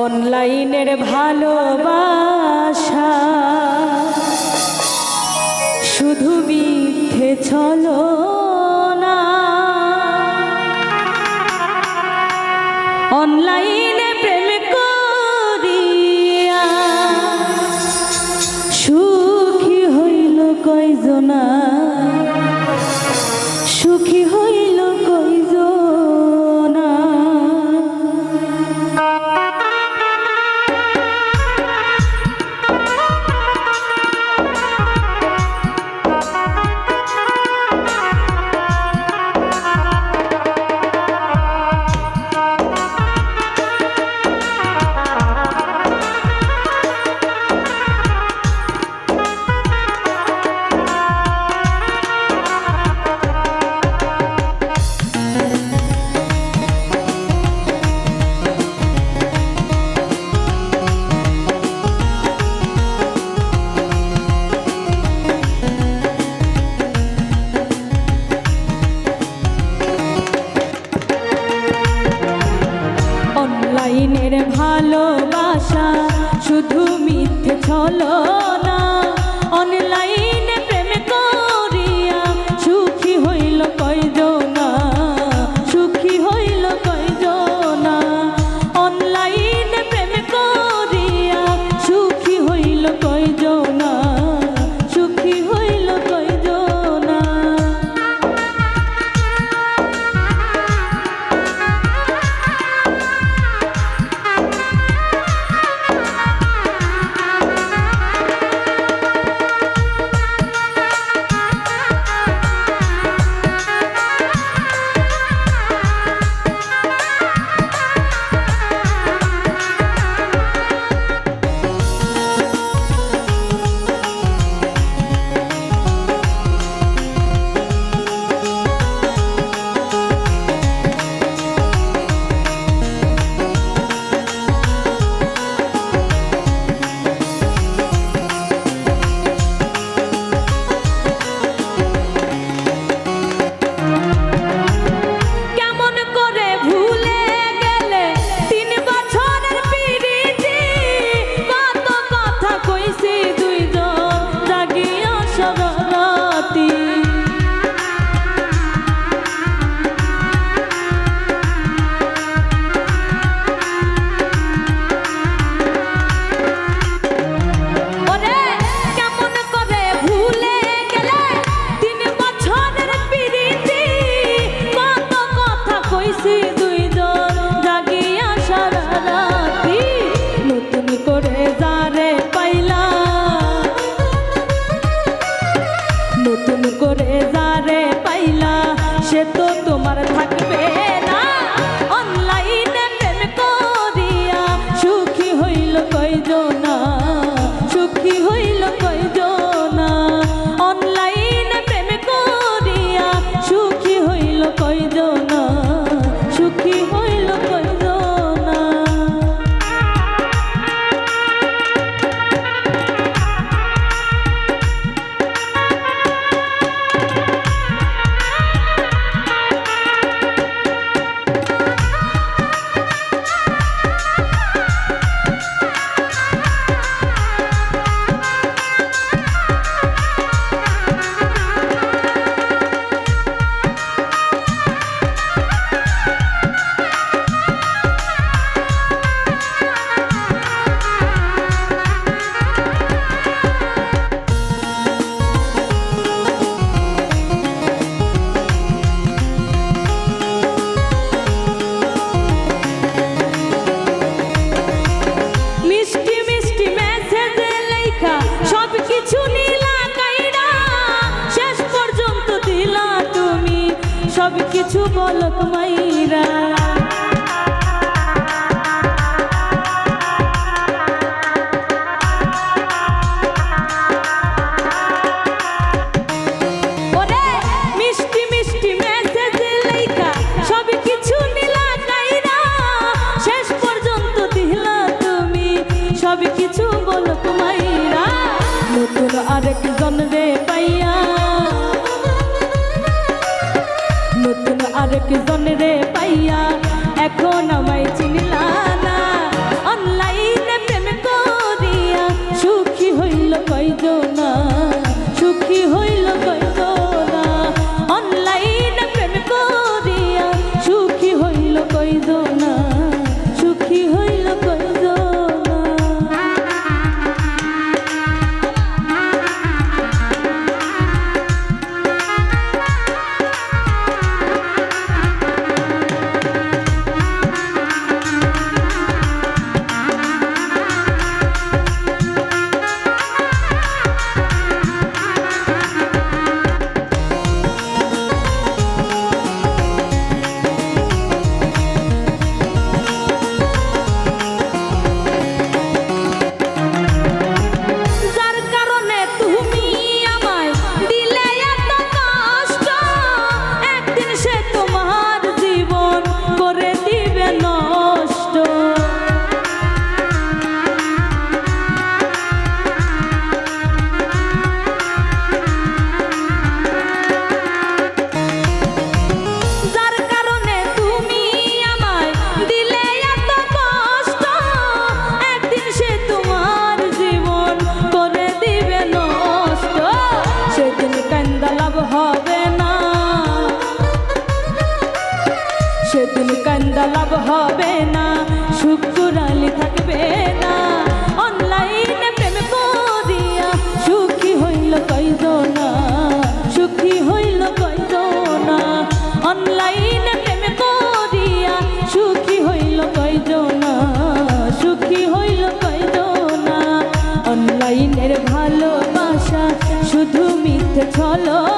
অনলাইনের ভালোবাসা শুধু মিথ্যে ছলো না। অনলাইনে প্রেম করিয়া সুখী হইল কয়জনা, সুখী হইল কয়জনা। অনলাইনের ভালোবাসা শুধু মিথ্যে ছলো না। অনলাইনে প্রেম করিয়া সুখী হইল কয়জনা, সুখী হইল কয়জনা। অনলাইনে প্রেম করিয়া সুখী হইল কয়জনা, সুখী হইল কয়জনা। নতুন করে যারে পাইলা সে তো তোমার থাকবে না। অনলাইনে প্রেম করিয়া সুখী হইল কয়জনা, সুখী হইল কয়জনা। অনলাইনে প্রেম করিয়া সুখী হইল কয়জনা, সুখী হইল কয়জনা। সব কিছু বলত মাইরা, ওরে মিষ্টি মিষ্টি মেসেজ লেখা সব কিছু নিলা কাইরা, শেষ পর্যন্ত দিলা তুমি সব কিছু বলত মাইরা। নতুন আরেকজন রে পাইয়া, নতুন আরেকজন রে পাইয়া এখন আমায় চিনলা না। ফায়দা লাভ হবে না, শুকুরালি থাকবে না। অনলাইনে প্রেম করিয়া সুখী হইল কয়জনা, সুখী হইল কয়জনা। অনলাইনে প্রেম করিয়া সুখী হইল কয়জনা, সুখী হইল কয়জনা। অনলাইনের ভালোবাসা শুধু মিথ্যে ছলো